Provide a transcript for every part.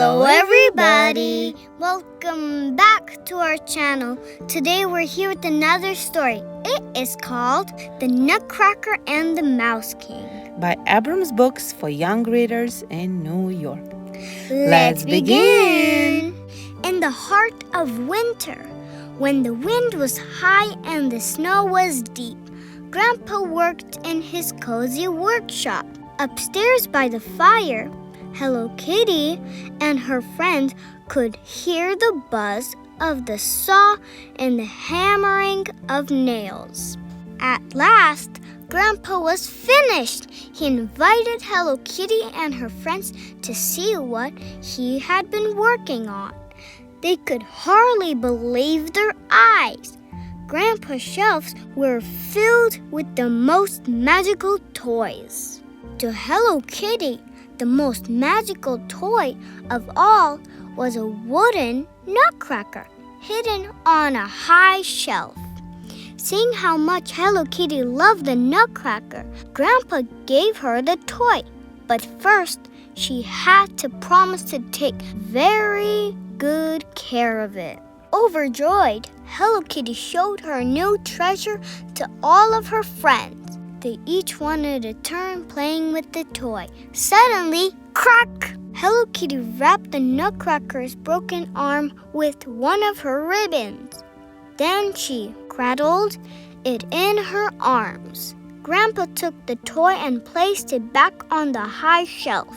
Hello everybody! Welcome back to our channel. Today we're here with another story. It is called The Nutcracker and the Mouse King by Abrams Books for young readers in New York. Let's begin! In the heart of winter, when the wind was high and the snow was deep, Grandpa worked in his cozy workshop. Upstairs by the fire, Hello Kitty and her friend could hear the buzz of the saw and the hammering of nails. At last, Grandpa was finished. He invited Hello Kitty and her friends to see what he had been working on. They could hardly believe their eyes. Grandpa's shelves were filled with the most magical toys. To Hello Kitty, the most magical toy of all was a wooden nutcracker hidden on a high shelf. Seeing how much Hello Kitty loved the nutcracker, Grandpa gave her the toy. But first, she had to promise to take very good care of it. Overjoyed, Hello Kitty showed her new treasure to all of her friends. They each wanted a turn playing with the toy. Suddenly, crack! Hello Kitty wrapped the nutcracker's broken arm with one of her ribbons. Then she cradled it in her arms. Grandpa took the toy and placed it back on the high shelf.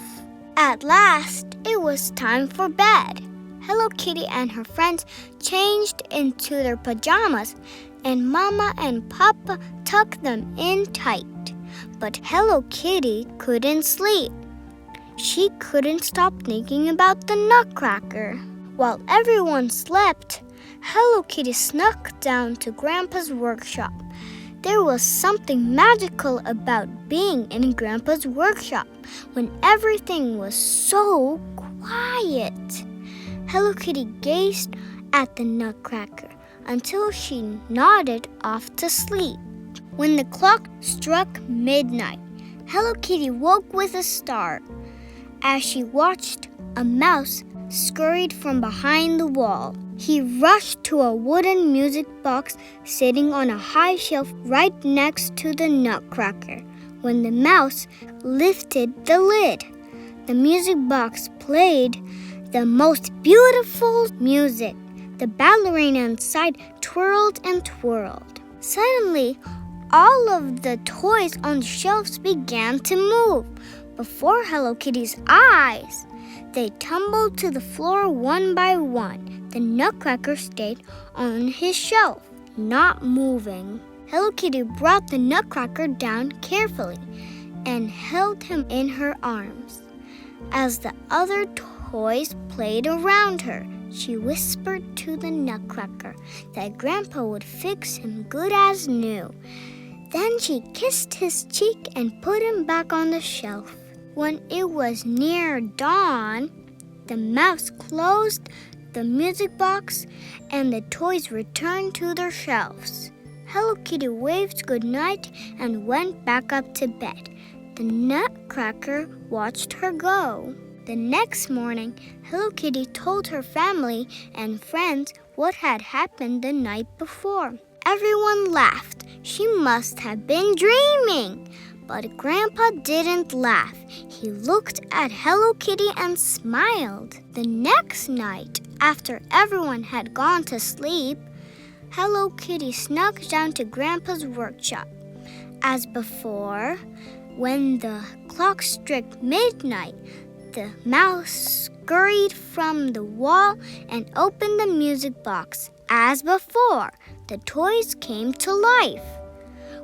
At last, it was time for bed. Hello Kitty and her friends changed into their pajamas, and Mama and Papa tucked them in tight. But Hello Kitty couldn't sleep. She couldn't stop thinking about the nutcracker. While everyone slept, Hello Kitty snuck down to Grandpa's workshop. There was something magical about being in Grandpa's workshop when everything was so quiet. Hello Kitty gazed at the nutcracker until she nodded off to sleep. When the clock struck midnight, Hello Kitty woke with a start. As she watched, a mouse scurried from behind the wall. He rushed to a wooden music box sitting on a high shelf right next to the nutcracker. When the mouse lifted the lid, the music box played the most beautiful music. The ballerina inside twirled and twirled. Suddenly, all of the toys on the shelves began to move. Before Hello Kitty's eyes, they tumbled to the floor one by one. The nutcracker stayed on his shelf, not moving. Hello Kitty brought the nutcracker down carefully and held him in her arms. As the other toys played around her, she whispered to the nutcracker that Grandpa would fix him good as new. Then she kissed his cheek and put him back on the shelf. When it was near dawn, the mouse closed the music box and the toys returned to their shelves. Hello Kitty waved goodnight and went back up to bed. The nutcracker watched her go. The next morning, Hello Kitty told her family and friends what had happened the night before. Everyone laughed. She must have been dreaming. But Grandpa didn't laugh. He looked at Hello Kitty and smiled. The next night, after everyone had gone to sleep, Hello Kitty snuck down to Grandpa's workshop. As before, when the clock struck midnight, the mouse scurried from the wall and opened the music box. As before, the toys came to life.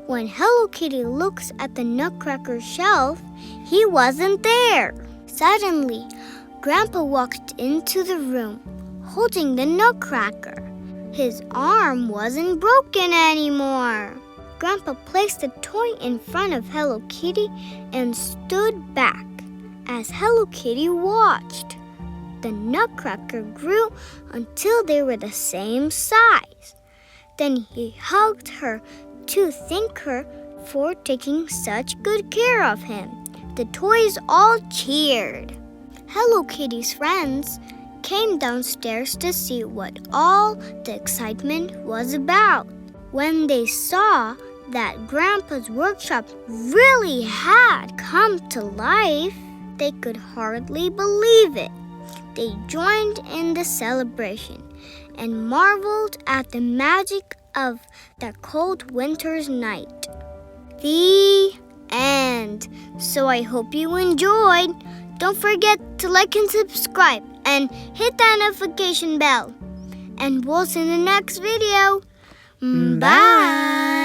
When Hello Kitty looked at the nutcracker shelf, he wasn't there. Suddenly, Grandpa walked into the room, holding the nutcracker. His arm wasn't broken anymore. Grandpa placed the toy in front of Hello Kitty and stood back as Hello Kitty watched. The nutcracker grew until they were the same size. Then he hugged her to thank her for taking such good care of him. The toys all cheered. Hello Kitty's friends came downstairs to see what all the excitement was about. When they saw that Grandpa's workshop really had come to life, they could hardly believe it. They joined in the celebration and marveled at the magic of that cold winter's night. The end. So I hope you enjoyed. Don't forget to like and subscribe and hit that notification bell. And we'll see you in the next video. Bye!